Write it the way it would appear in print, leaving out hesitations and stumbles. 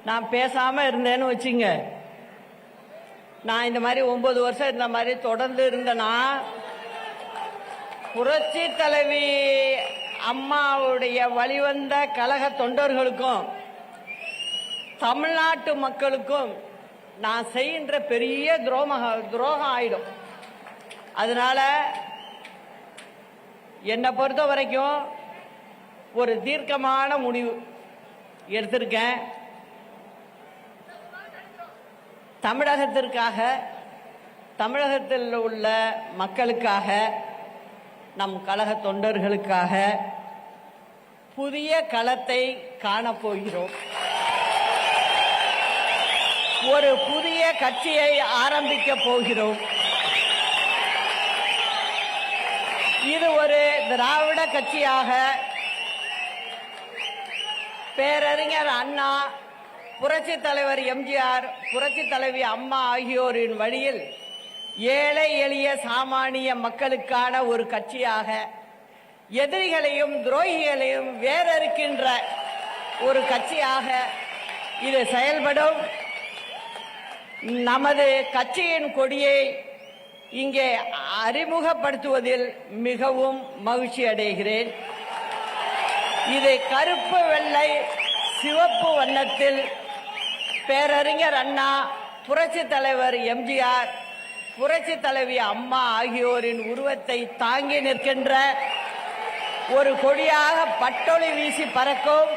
நான் பேசாம இருந்தேன்னு வச்சுங்க, நான் இந்த மாதிரி 9 வருஷம் இந்த மாதிரி தொடர்ந்து இருந்தேன்னா புரட்சி தலைவி அம்மாவுடைய வழிவந்த கழக தொண்டர்களுக்கும் தமிழ்நாட்டு மக்களுக்கும் நான் செய்கின்ற பெரிய துரோகம் ஆயிடும். அதனால என்னை பொறுத்த வரைக்கும் ஒரு தீர்க்கமான முடிவு எடுத்திருக்கேன். தமிழகத்திற்காக, தமிழகத்தில் உள்ள மக்களுக்காக, நம் கழக தொண்டர்களுக்காக புதிய களத்தை காணப்போகிறோம். ஒரு புதிய கட்சியை ஆரம்பிக்க போகிறோம். இது ஒரு திராவிட கட்சியாக பேரறிஞர் அண்ணா, புரட்சி தலைவர் எம்ஜிஆர், புரட்சி தலைவி அம்மா ஆகியோரின் வழியில் ஏழை எளிய சாமானிய மக்களுக்கான ஒரு கட்சியாக, எதிரிகளையும் துரோகிகளையும் வேறறுக்கின்ற ஒரு கட்சியாக இது செயல்படும். நமது கட்சியின் கொடியை இங்கே அறிமுகப்படுத்துவதில் மிகவும் மகிழ்ச்சி அடைகிறேன். இதை கருப்பு, வெள்ளை, சிவப்பு வண்ணத்தில் பேரறிஞர் அண்ணா, புரட்சி தலைவர் எம்ஜிஆர், புரட்சி தலைவி அம்மா ஆகியோரின் உருவத்தை தாங்கி நிற்கின்ற ஒரு கொடியாக பட்டொளி வீசி பறக்கும்